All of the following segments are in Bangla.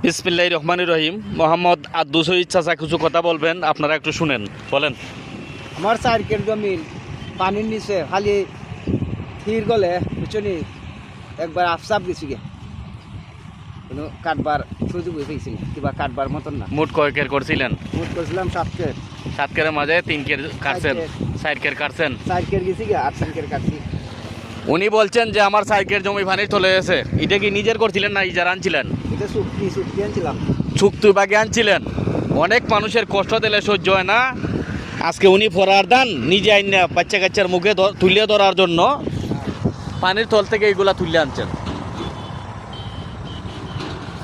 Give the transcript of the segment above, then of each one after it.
বিসমিল্লাহির রহমানির রহিম। মোহাম্মদ আব্দুল শহীদ চাচা কিছু কথা বলবেন, আপনারা একটু শুনেন, বলেন। আমার 4 কের জমিন পানির নিচে খালি থির গলে বুঝছনি একবার আফসাপ গেছি গে কোনো কাটবার সুযোগ হয়েছে কিবা কাটবার মতন না। মোট কয়েকের করছিলেন? মুট করছিলাম 7 কের। 7 কেরের মাঝে 3 কের কাটছেন, 4 কের কাটছেন। 4 কের গেছি গে 8 কের কাটছি। উনি বলছেন যে আমার 4 কের জমি পানির তলে আছে। এটা কি নিজের করছিলেন না ইজারা আনছিলেন? এটা চুক্তি আনছিলাম। চুক্তি বাগে আনছিলেন। অনেক মানুষের কষ্ট দিলে সহ্য হয় না। আজকে উনি ফরার দান নিজে আইনা বাচ্চা কাচ্চার মুখে তুলিয়ে ধরার জন্য পানির তল থেকে এইগুলা তুলে আনছেন।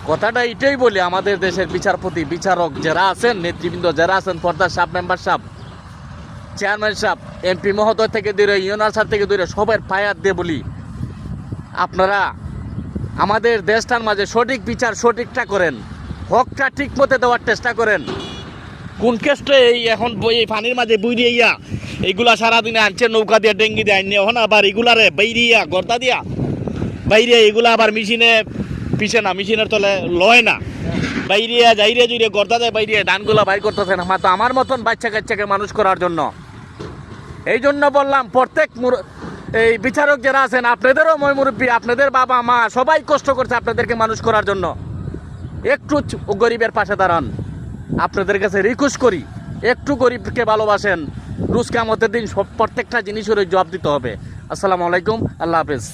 কথাটা এটাই বলি, আমাদের দেশের বিচারপতি বিচারক যারা আছেন, নেতৃবৃন্দ যারা আছেন, পর্দার সাহেব, মেম্বার সাহেব, চেয়ারম্যান সাহেব, এমপি মহোদয় থেকে দূরে, ইউনিয়ন সাহেব থেকে দূরে, সবার পায়াত দিয়ে বলি, আপনারা আমাদের দেশটার মাঝে সঠিক বিচার সঠিকটা করেন, হকটা ঠিক মতে দেওয়ার চেষ্টা করেন। কোন কেসটা এই এখন এই পানির মাঝে বুড়িয়ে এইগুলা সারাদিনে আনছে নৌকা দিয়ে ডেঙ্গি দিয়ে আইনি, এখন আবার এগুলারে বাইরিয়া গর্দা দিয়া বাইরে এগুলা আবার মেশিনে পিছে না, মেশিনের তলে লয় না, বাইরিয়া যাইরে জুড়ে গর্দা দেয়, বাইরে ধানগুলা বাইর করতেছে না মাত্র আমার মতন বাচ্চা কাচ্চাকে মানুষ করার জন্য। এই জন্য বললাম প্রত্যেক এই বিচারক যারা আছেন, আপনাদেরও মই মুরব্বী, আপনাদের বাবা মা সবাই কষ্ট করছে আপনাদেরকে মানুষ করার জন্য। একটু গরিবের পাশে দাঁড়ান, আপনাদের কাছে রিকোয়েস্ট করি, একটু গরিবকে ভালোবাসেন। রোজ কিয়ামতের দিন প্রত্যেকটা জিনিসের জবাব দিতে হবে। আসসালামু আলাইকুম, আল্লাহ হাফেজ।